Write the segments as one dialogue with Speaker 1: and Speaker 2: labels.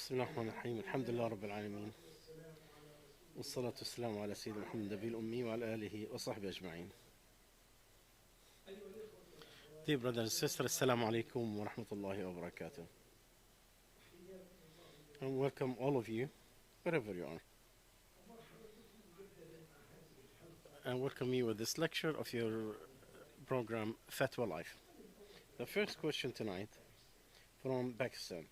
Speaker 1: بسم الله الرحمن الرحيم الحمد لله رب العالمين والصلاة والسلام على سيدنا محمد النبي الأمي وعلى آله وصحبه أجمعين. Dear brothers and sisters, Assalamu alaikum wa rahmatullahi wa barakatuh. And welcome all of you, wherever you are. And welcome you with this lecture of your program Fatwa Life. The first question tonight from Pakistan.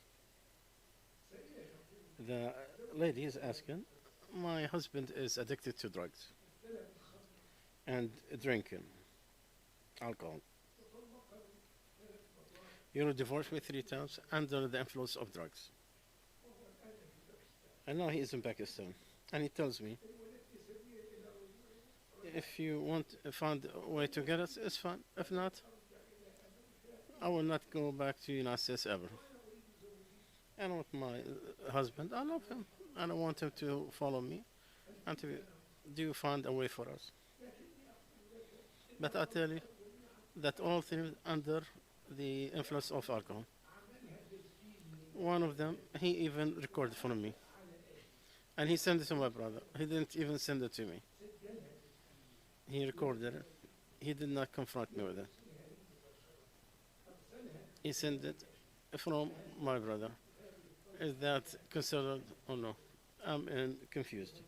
Speaker 1: The lady is asking, my husband is addicted to drugs and drinking alcohol. You divorced me 3 times under the influence of drugs. And now he is in Pakistan. And he tells me, if you want to find a way to get us, it's fine. If not, I will not go back to the United States ever. And with my husband, I love him. And I want him to follow me. And do you find a way for us? But I tell you that all things under the influence of alcohol. One of them, he even recorded for me. And he sent it to my brother. He didn't even send it to me. He recorded it. He did not confront me with it. He sent it from my brother. Is that considered or no? I'm confused.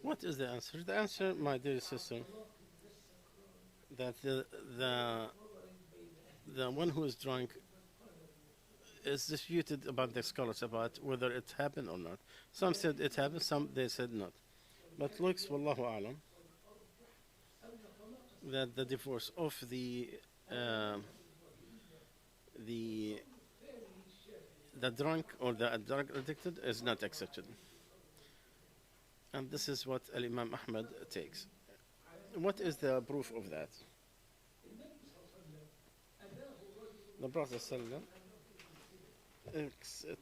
Speaker 1: What is the answer? The answer, my dear sister, that the one who is drunk is disputed about the scholars about whether it happened or not. Some said it happened, some they said not. But looks, wallahu alam, that the divorce of the drunk or the drug addicted is not accepted. And this is what Imam Ahmad takes. What is the proof of that? The Prophet ﷺ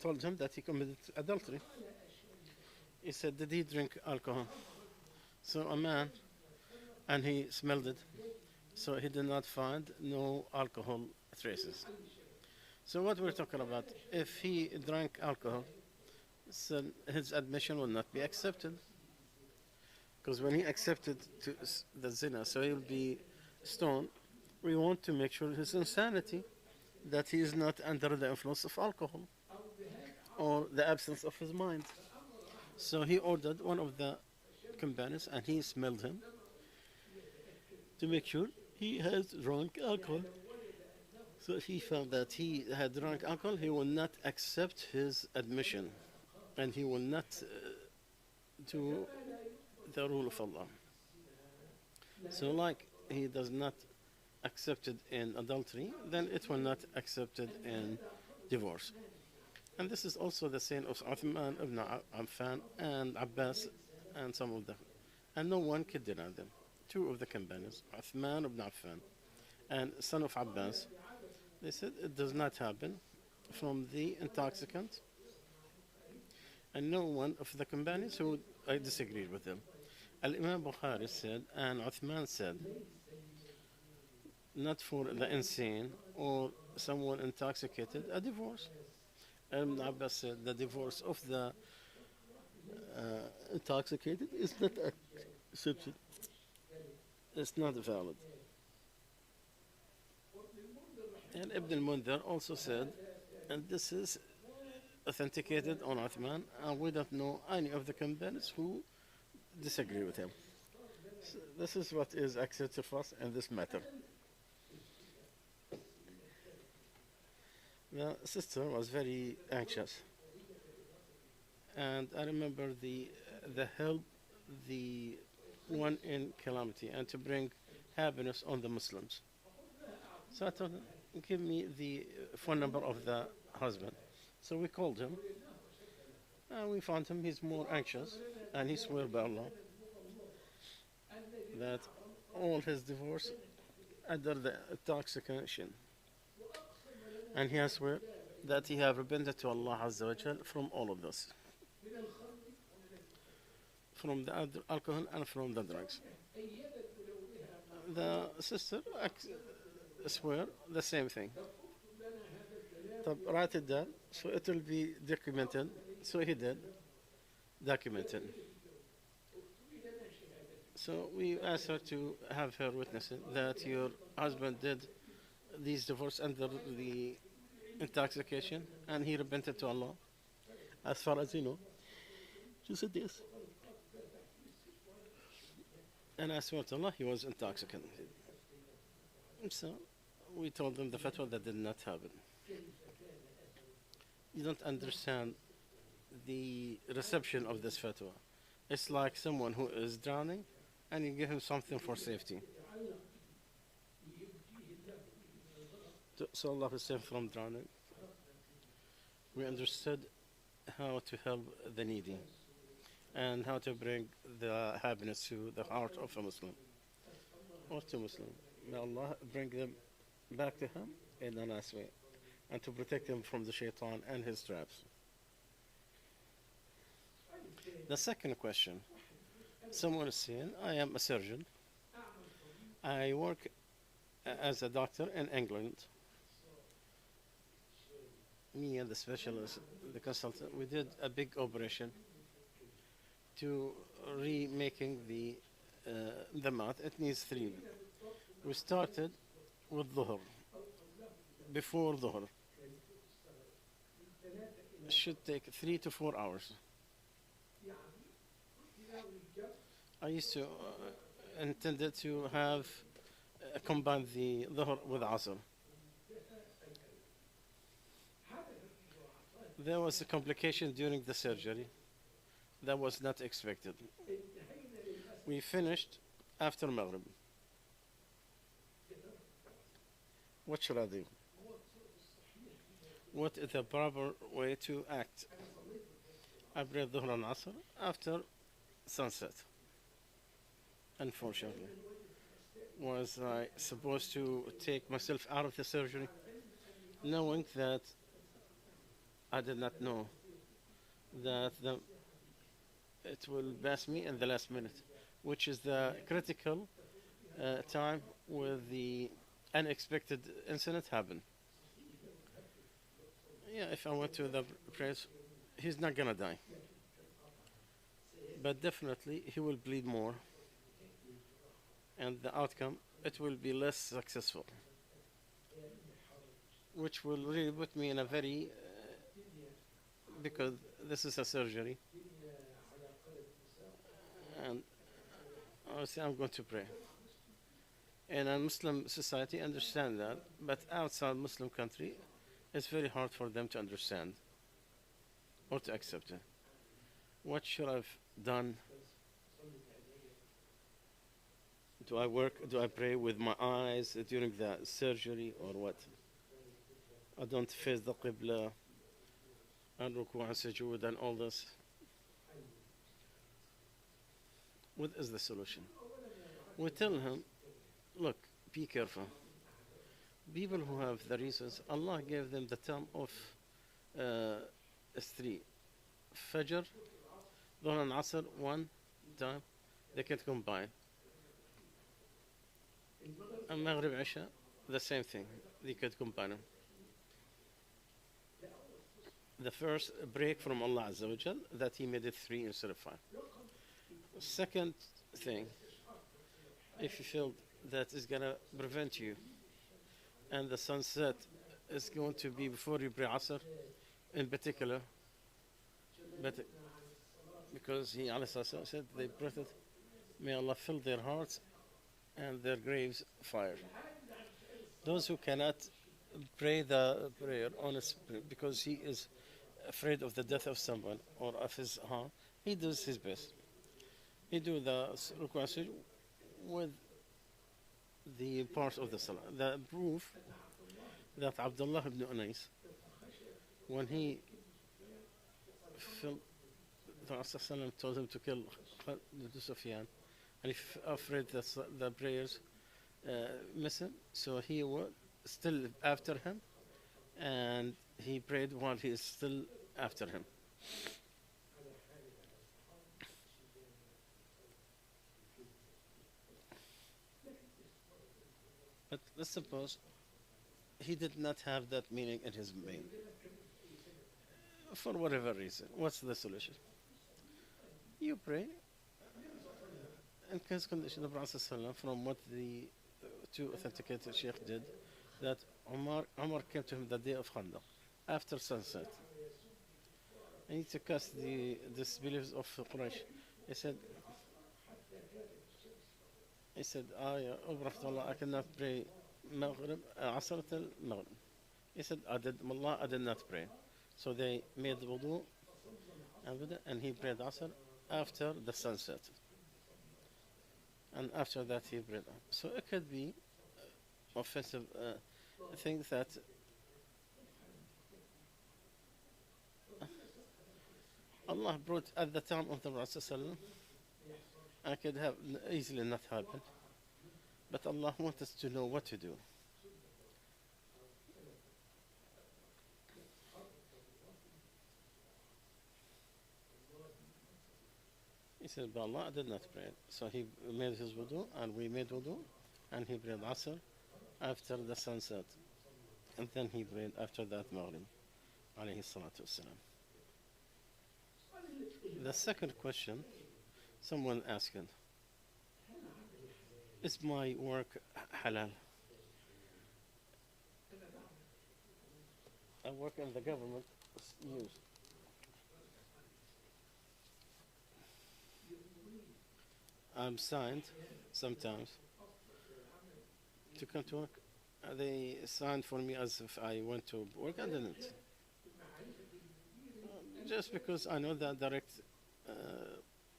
Speaker 1: told him that he committed adultery. He said, did he drink alcohol? So a man, and he smelled it, so he did not find no alcohol traces. So what we're talking about, if he drank alcohol, so his admission will not be accepted. Because when he accepted to the zina, so he'll be stoned. We want to make sure his insanity, that he is not under the influence of alcohol or the absence of his mind. So he ordered one of the companions and he smelled him to make sure he has drunk alcohol. So if he found that he had drunk alcohol, he will not accept his admission and he will not do the rule of Allah. So like he does not accept it in adultery, then it will not accept it in divorce. And this is also the same of Uthman ibn Affan and Abbas and some of them. And no one could deny them. 2 of the companions, Uthman ibn Affan and son of Abbas, they said it does not happen from the intoxicant. And no one of the companions who disagreed with them. Al-Imam Bukhari said, and Uthman said, not for the insane or someone intoxicated, a divorce. Ibn Abbas said the divorce of the intoxicated is not accepted. It's not valid. And Ibn al-Mundhir also said, and this is authenticated on Uthman, and we don't know any of the companions who disagree with him. So this is what is accepted for us in this matter. The sister was very anxious, and I remember the help, the one in calamity, and to bring happiness on the Muslims. So I told him, give me the phone number of the husband. So we called him, and we found him. He's more anxious, and he swore by Allah that all his divorce under the intoxication, and he has swear that he have repented to Allah Azza wa Jal from all of this, from the alcohol and from the drugs. The sister swear the same thing. طب write it down so it will be documented. So he did document it. So we asked her to have her witness it, that your husband did these divorce under the intoxication and he repented to Allah. As far as you know, she said yes. And I swear to Allah, he was intoxicated. So we told them the fatwa that did not happen. You don't understand the reception of this fatwa. It's like someone who is drowning and you give him something for safety. So Allah is safe from drowning. We understood how to help the needy and how to bring the happiness to the heart of a Muslim or to Muslim. May Allah bring them back to Him in a nice way and to protect them from the shaitan and his traps. The second question, someone is saying, I am a surgeon. I work as a doctor in England. Me and the specialist, the consultant, we did a big operation to remaking the mouth. It needs 3. We started with dhuhr, before dhuhr. It should take 3 to 4 hours. I used to intended to have combined the dhuhr with asr. There was a complication during the surgery that was not expected. We finished after Maghrib. What should I do? What is the proper way to act? I prayed Dhuhr and Asr after sunset. Unfortunately. Was I supposed to take myself out of the surgery, knowing that I did not know that it will pass me in the last minute, which is the critical time where the unexpected incident happened. Yeah, if I went to the prayers, he's not gonna die, but definitely he will bleed more, and the outcome it will be less successful, which will really put me in a very because this is a surgery, and obviously I'm going to pray. In a Muslim society, understand that, but outside Muslim country, it's very hard for them to understand or to accept it. What should I have done? Do I work? Do I pray with my eyes during the surgery or what? I don't face the qibla and ruku' and sujood and all this. What is the solution? We tell him, look, be careful. People who have the reasons, Allah gave them the time of 3. Fajr, Dhuhr and Asr, 1 time, they can combine. And Maghrib, Isha, the same thing, they could combine them. The first break from Allah Azza wa Jal, that He made it 3 instead of 5. Second thing, if you feel that is going to prevent you and the sunset is going to be before you pray Asr in particular, but because He said they breathed, may Allah fill their hearts and their graves fire. Those who cannot pray the prayer honestly because he is afraid of the death of someone or of his harm, he does his best. He do the ruku' with the part of the salah. The proof that Abdullah ibn Unais, when he felt the Prophet told him to kill Abu Sufyan, and if afraid that the prayers miss him, so he was still after him, and he prayed while he is still after him. But let's suppose he did not have that meaning in his brain for whatever reason. What's the solution? You pray in case condition the Prophet ﷺ, from what the two authenticated Sheikh did, that Umar came to him the day of Khandaq after sunset. And he took us the disbeliefs of Quraysh. He said, oh Prophet Allah, I cannot pray Maghrib, Asr till Maghrib. He said, Allah, I did not pray. So they made wudu and he prayed Asr after the sunset. And after that he prayed. So it could be offensive things that Allah brought at the time of the Prophet ﷺ, I could have easily not happened. But Allah wants us to know what to do. He said, but Allah did not pray. So he made his wudu, and we made wudu, and he prayed Asr after the sunset. And then he prayed after that Maghrib. Alayhi salatu wassalam. The second question, someone asked, is my work halal? I work in the government use. I'm signed sometimes to come to work. They signed for me as if I went to work. I didn't. Just because I know the direct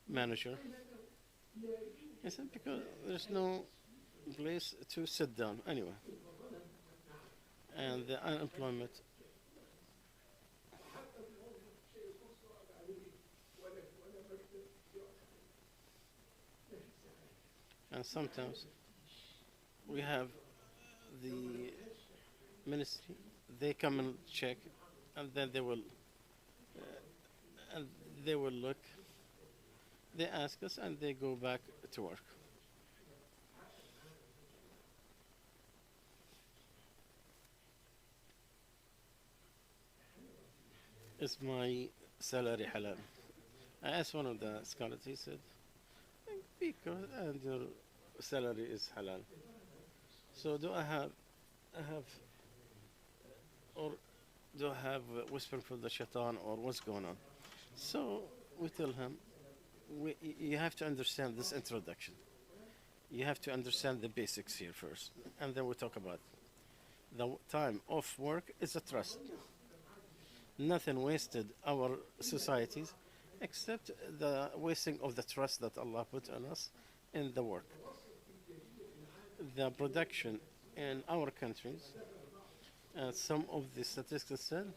Speaker 1: manager. I said because there's no place to sit down anyway. And the unemployment. And sometimes we have the ministry, they come and check, and then they will look, they ask us, and they go back to work. Is my salary halal? I asked one of the scholars, he said, because and your salary is halal. So do I have, or do I have whisper from the shaitan, or what's going on? So we tell him, you have to understand this introduction. You have to understand the basics here first, and then we talk about it. The time of work is a trust. Nothing wasted our societies except the wasting of the trust that Allah put on us in the work. The production in our countries, some of the statistics said,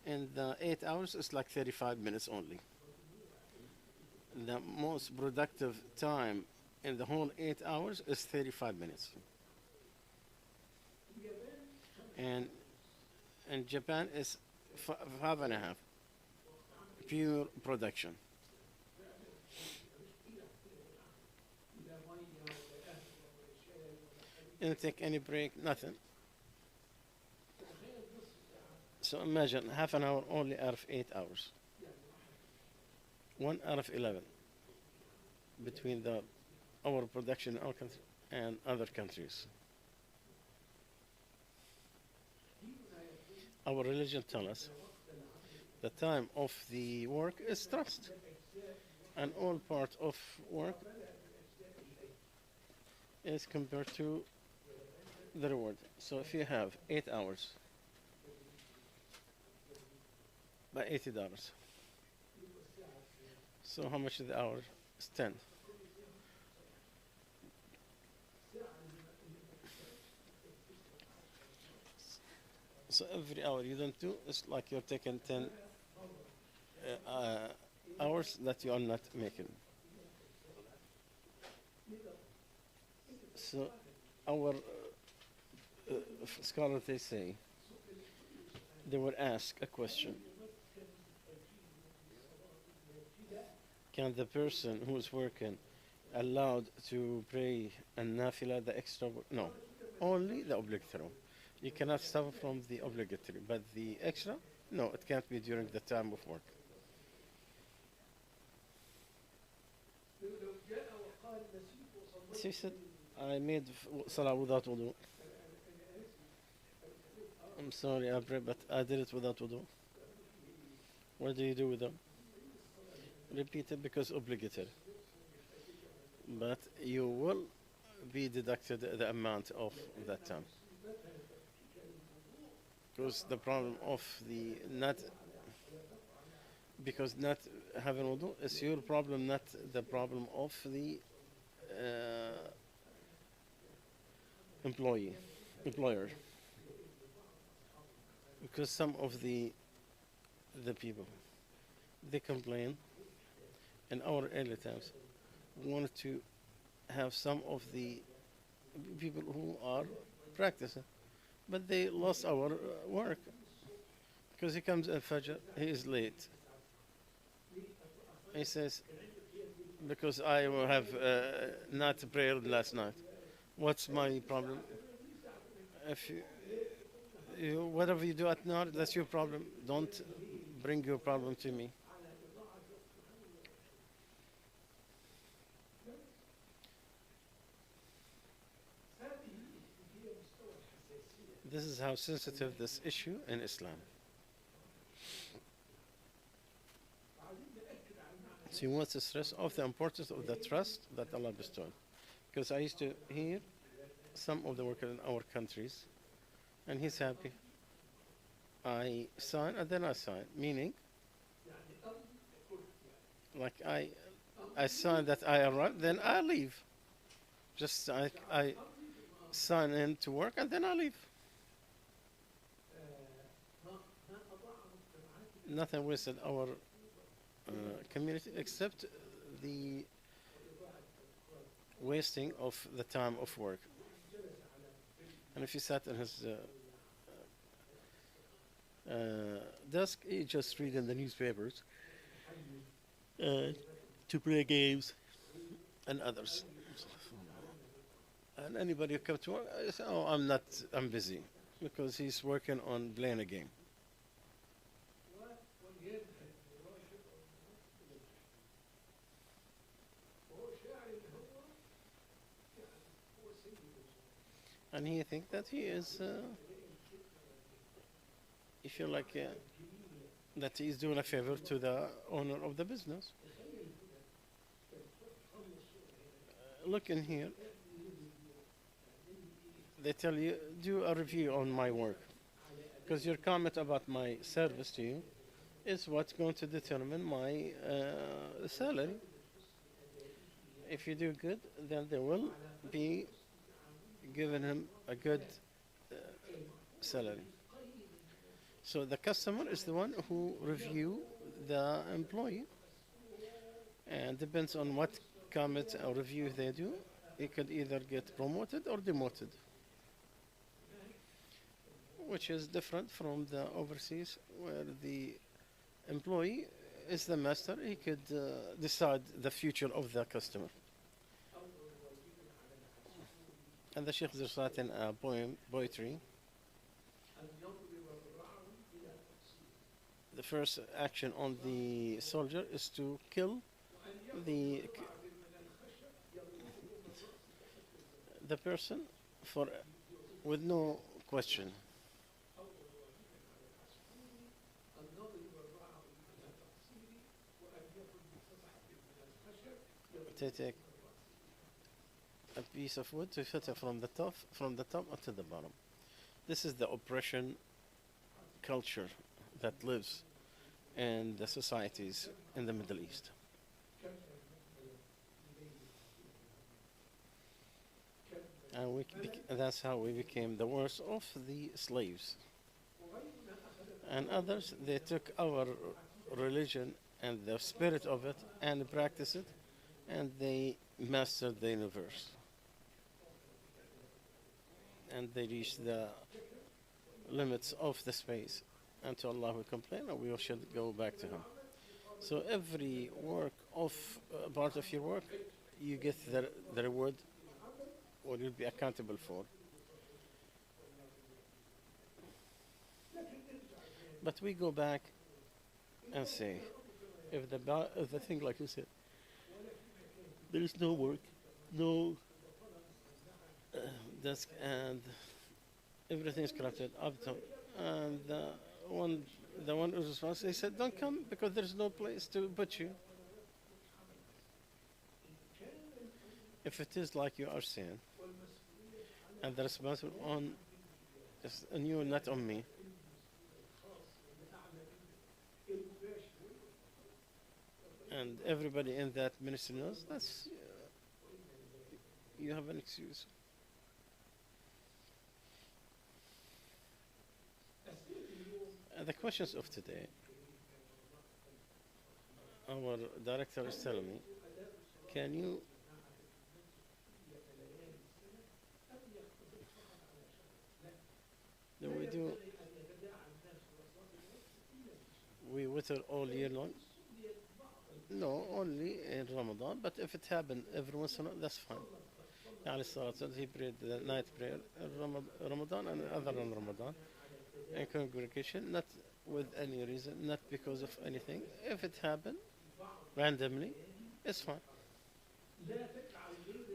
Speaker 1: in the 8 hours it's like 35 minutes only. The most productive time in the whole 8 hours is 35 minutes. And in Japan is 5.5 pure production. Didn't take any break, nothing. So imagine half an hour only out of 8 hours. 1 out of 11 between our production in our country and other countries. Our religion tells us the time of the work is trust, and all part of work is compared to the reward. So if you have 8 hours by $80, so how much is the hour? It's 10. So every hour you don't do, it's like you're taking 10 hours that you are not making. So our scholars, they say, they would ask a question: can the person who is working allowed to pray and nafila the extra? No, only the obligatory. You cannot stop from the obligatory, but the extra, no, it can't be during the time of work. She said, I made salah without wudu. I'm sorry, I pray, but I did it without wudu. What do you do with them? Repeat it because obligatory. But you will be deducted the amount of that time. Because the problem of the not, because not having wudu is your problem, not the problem of the employer. Because some of the people, they complain in our early times, wanted to have some of the people who are practicing, but they lost our work because he comes at Fajr, he is late. He says, because I will have not prayed last night. What's my problem? If whatever you do at night, that's your problem. Don't bring your problem to me. This is how sensitive this issue in Islam. So he wants to stress of the importance of the trust that Allah bestowed. Because I used to hear some of the workers in our countries, and he's happy. I sign and then I sign, meaning, like I sign that I arrive, then I leave. Just I sign in to work and then I leave. Nothing wasted our community except the wasting of the time of work. And if he sat in his desk, he just reading the newspapers to play games and others. And anybody who comes to work, I say, oh, I'm busy, because he's working on playing a game. And he thinks that he is, you feel like that he's doing a favor to the owner of the business. Look in here. They tell you, do a review on my work. Because your comment about my service to you is what's going to determine my salary. If you do good, then they will be giving him a good salary. So the customer is the one who review the employee, and depends on what comment or review they do, he could either get promoted or demoted, which is different from the overseas, where the employee is the master. He could decide the future of the customer. And the Sheikh is reciting a poetry. The first action on the soldier is to kill the person with no question. They take a piece of wood to fit it from the top up to the bottom. This is the oppression culture that lives in the societies in the Middle East. And that's how we became the worst of the slaves. And others, they took our religion and the spirit of it and practiced it and they mastered the universe, and they reached the limits of the space. And to Allah we complain, and we should go back to Him. So every work of part of your work, you get the reward, or you'll be accountable for. But we go back and say, if the thing like you said, there is no work, no desk, and everything is corrupted up to, and one the one who's responsible, he said, don't come because there's no place to put you. If it is like you are saying, and the responsible is on you, not on me, and everybody in that ministry knows, that's you have an excuse. The questions of today, our director is telling me, can you do we wither all year long? No, only in Ramadan, but if it happened every once in a while, that's fine. يعني الصلاة he prayed the night prayer in Ramadan and other than Ramadan in congregation, not with any reason, not because of anything. If it happened randomly, it's fine.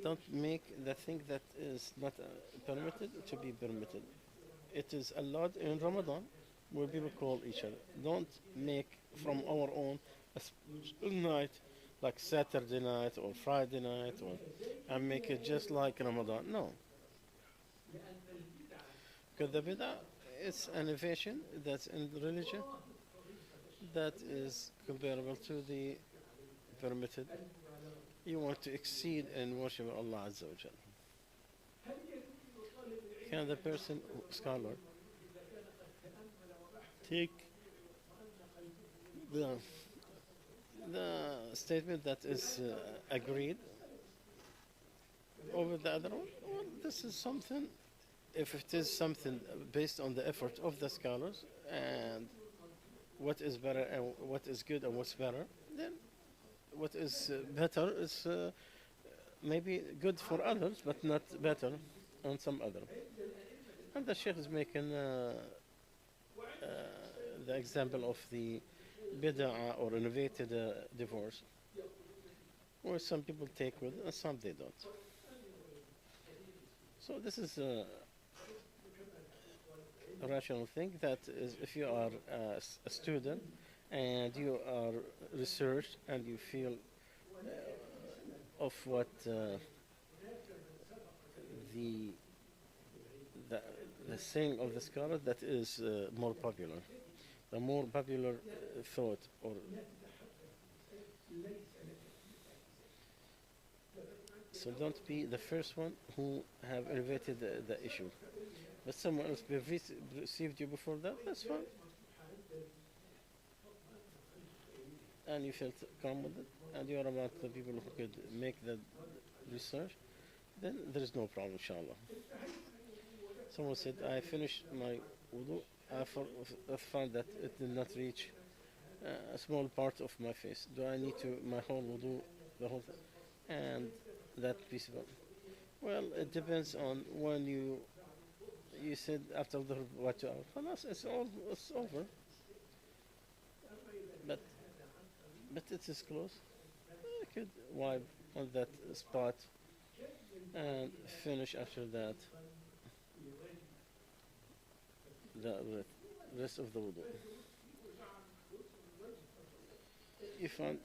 Speaker 1: Don't make the thing that is not permitted to be permitted. It is allowed in Ramadan where people call each other. Don't make from our own a special night like Saturday night or Friday night and make it just like Ramadan. No. Because the bid'ah is an innovation that's in religion that is comparable to the permitted. You want to exceed in worship of Allah Azza wa Jal. Can the person, scholar, take the statement that is agreed over the other one? Well, this is something, if it is something based on the effort of the scholars and what is better and what is good and what's better, then what is better is maybe good for others, but not better on some other. And the Sheikh is making the example of the bid'ah or innovated divorce, where some people take with and some they don't. So this is a rational thing that is, if you are a student and you are researched and you feel of what the saying of the scholar that is more popular, the more popular thought, or so don't be the first one who have elevated the issue. But someone else received you before that, that's fine. And you felt calm with it, and you are about the people who could make the research, then there is no problem, inshallah. Someone said, I finished my wudu, I found that it did not reach a small part of my face. Do I need to, my whole wudu, the whole thing? And that piece of it. Well, it depends on when you said after the what you are. It's over. But it is close. I could wipe on that spot and finish after that the rest of the wudu. You found,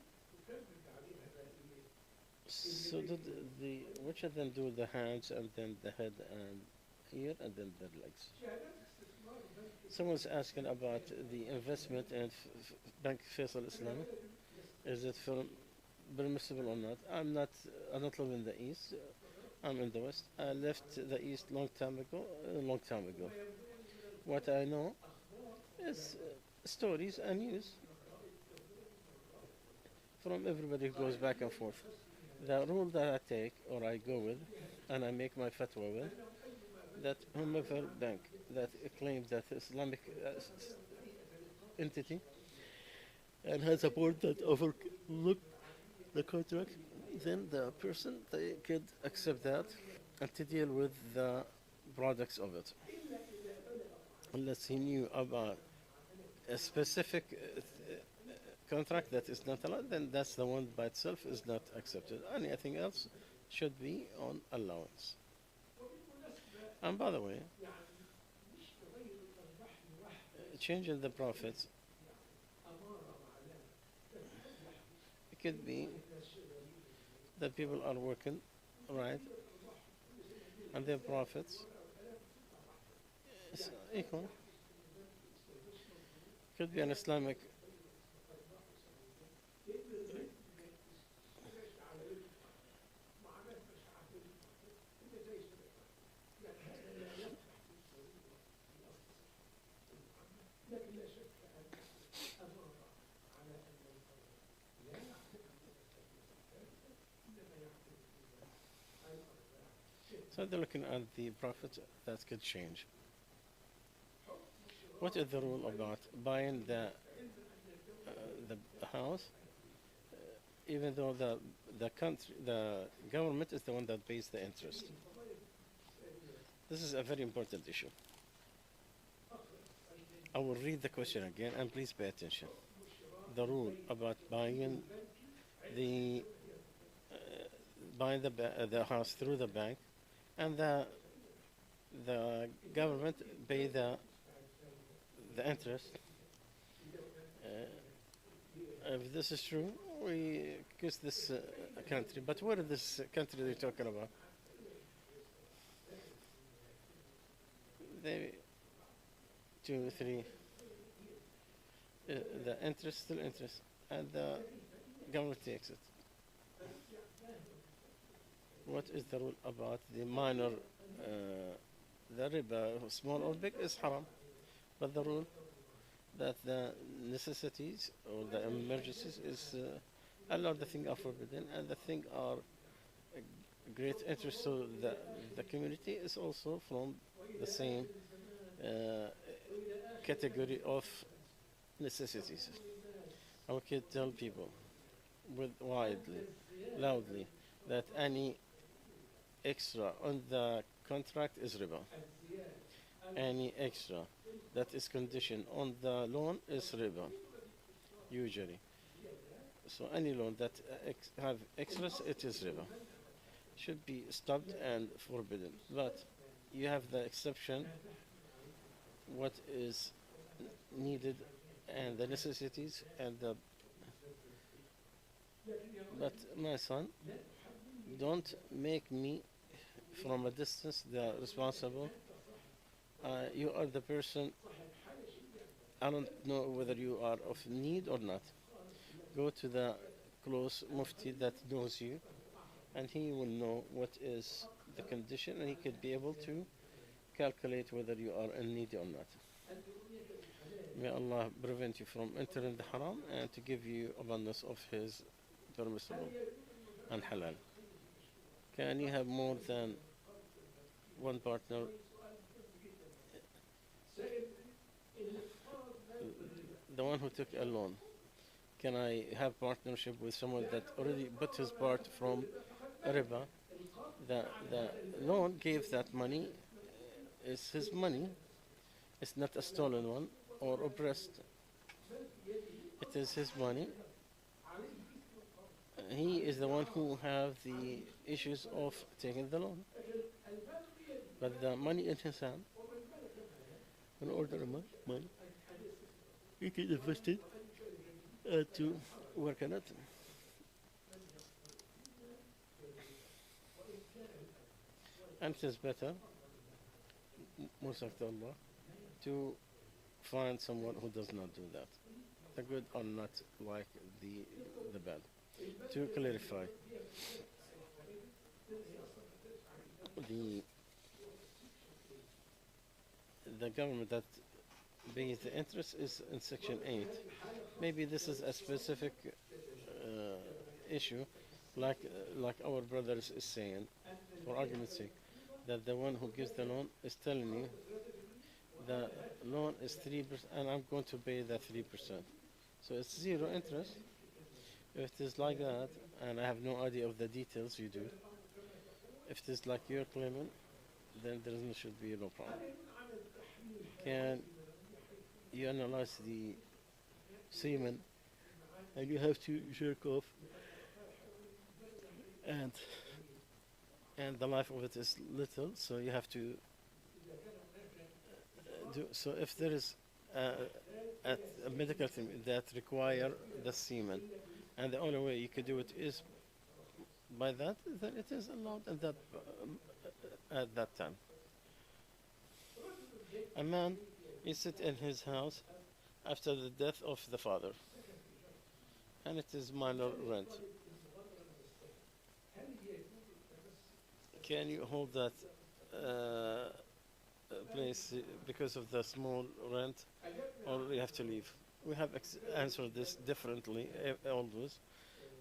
Speaker 1: so did which of them do the hands and then the head and ear and then the legs? Someone's asking about the investment in Bank Faisal Islamic. Is it permissible or not? I don't live in the East. I'm in the West. I left the East a long time ago. What I know is stories and news from everybody who goes back and forth. The rule that I take or I go with and I make my fatwa with, that whomever bank that claims that Islamic entity and has a board that overlook the contract, then the person they could accept that and to deal with the products of it. Unless he knew about a specific contract that is not allowed, then that's the one by itself is not accepted. Anything else should be on allowance. And by the way, changing the profits, it could be that people are working, right, and their profits is equal. Could be an Islamic so they're looking at the profit that could change. What is the rule about buying the house, even though the government is the one that pays the interest? This is a very important issue. I will read the question again, and please pay attention. The rule about buying the the house through the bank, and the government pay the interest. If this is true, we kiss this country. But what is this country they're talking about? They 2, 3. The interest, still interest, and the government takes it. What is the rule about the minor, the riba, small or big, is haram. But the rule that the necessities or the emergencies is allowed, the thing are forbidden, and the thing are a great interest to the community is also from the same category of necessities. I can tell people loudly, that any extra on the contract is riba. Any extra that is conditioned on the loan is riba, usually. So any loan that have extras, it is riba. Should be stopped and forbidden. But you have the exception, what is needed and the necessities and the. But my son, don't make me from a distance the responsible. You are the person. I don't know whether you are of need or not. Go to the close mufti that knows you, and he will know what is the condition, and he could be able to calculate whether you are in need or not. May Allah prevent you from entering the haram and to give you abundance of His permissible and halal. Can you have more than one partner? The one who took a loan, can I have partnership with someone that already put his part from riba? The loan gave that money, is his money. It's not a stolen one or oppressed. It is his money. He is the one who have the issues of taking the loan. But the money in his hand, in order money, he can invest it to work on it. And it is better, most of Allah, to find someone who does not do that. The good are not like the bad. To clarify, the government that pays the interest is in Section 8. Maybe this is a specific issue like our brothers is saying, for argument's sake, that the one who gives the loan is telling you the loan is 3% and I'm going to pay the 3%. So it's zero interest. If it is like that, and I have no idea of the details you do, if it is like you're claiming, then should be no problem. Can you analyze the semen and you have to jerk off and the life of it is little, so you have to do so. If there is a medical thing that require the semen, and the only way you could do it is by that, then it is allowed at that time. A man is sit in his house after the death of the father, and it is minor rent. Can you hold that place because of the small rent, or you have to leave? We have answered this differently always,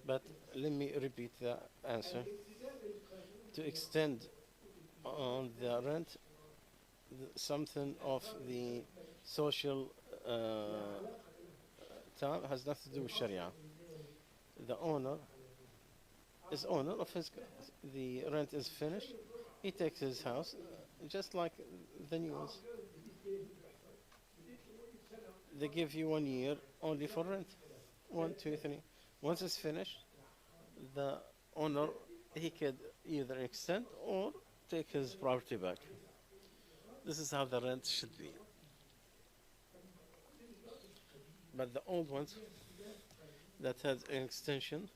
Speaker 1: but let me repeat the answer. To extend on the rent, something of the social time has nothing to do with Sharia. The owner is owner of his. The rent is finished. He takes his house, just like the news. They give you 1 year only for rent. 1, 2, 3. Once it's finished, the owner he could either extend or take his property back. This is how the rent should be. But the old ones that had an extension,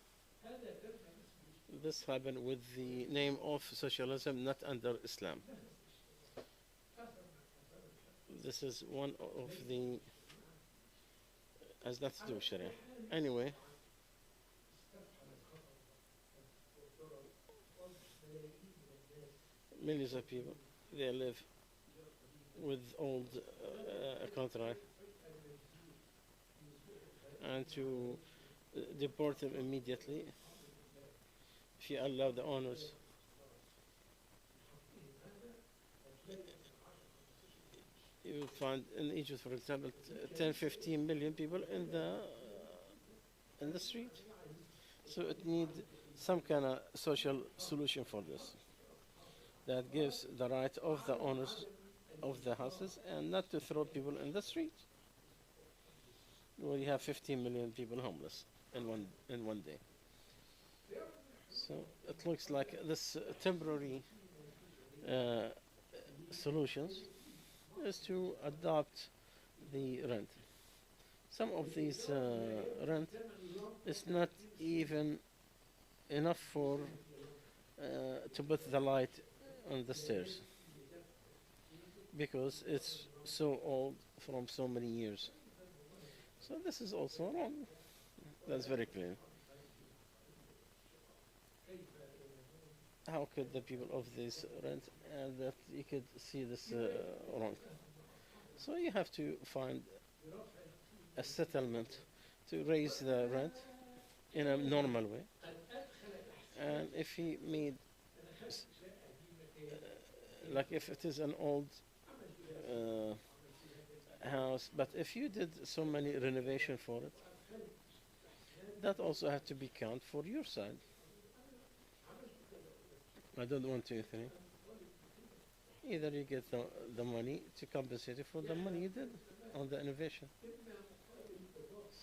Speaker 1: this happened with the name of socialism, not under Islam. This is one of the has nothing to do with Sharia. Anyway, millions of people they live with old contract, and to deport them immediately if you allow the owners. You will find in Egypt, for example, 10, 15 million people in the street. So it needs some kind of social solution for this that gives the right of the owners of the houses and not to throw people in the street. Well, you have 15 million people homeless in one day. So it looks like this temporary solutions is to adopt the rent. Some of these rent is not even enough for to put the light on the stairs because it's so old from so many years. So this is also wrong. That's very clear. How could the people of this rent and that you could see this wrong? So you have to find a settlement to raise the rent in a normal way. And if he made, like if it is an old house, but if you did so many renovation for it, that also has to be counted for your side. I don't want to think. Either you get the money to compensate you for the money you did on the innovation.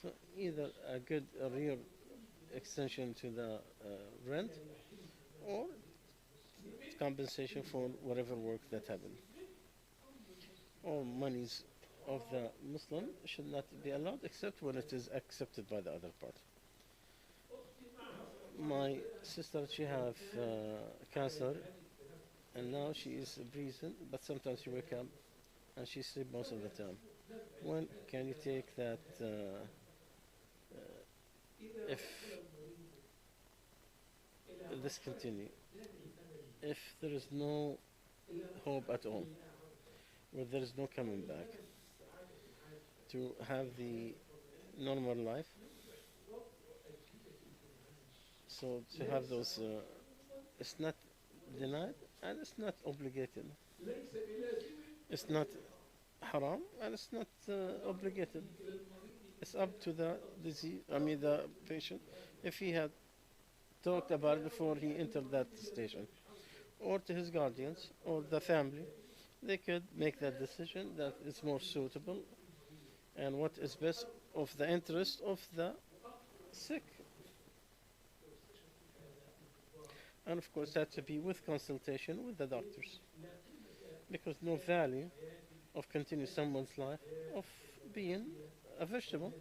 Speaker 1: So either a real extension to the rent or compensation for whatever work that happened. All monies of the Muslim should not be allowed except when it is accepted by the other party. My sister, she have cancer, and now she is breathing, but sometimes she wake up and she sleep most of the time. When can you take that if this continue? If there is no hope at all, where there is no coming back to have the normal life, so So to have those, it's not denied and it's not obligated. It's not haram and it's not obligated. It's up to the disease, the patient, if he had talked about it before he entered that station, or to his guardians or the family. They could make that decision that is more suitable and what is best of the interest of the sick. And of course, that to be with consultation with the doctors, because no value of continue someone's life of being a vegetable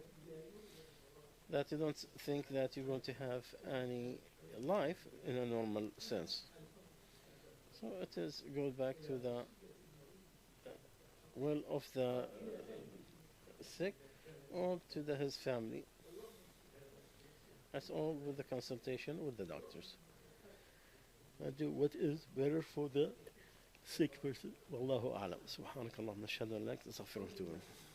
Speaker 1: that you don't think that you're going to have any life in a normal sense. So it is goes back to the will of the sick or to his family. That's all with the consultation with the doctors. Do what is better for the sick person. Wallahu a'lam. Subhanakallahumma ashhadu an la ilaha illa anta astaghfiruka wa atubu ilayk.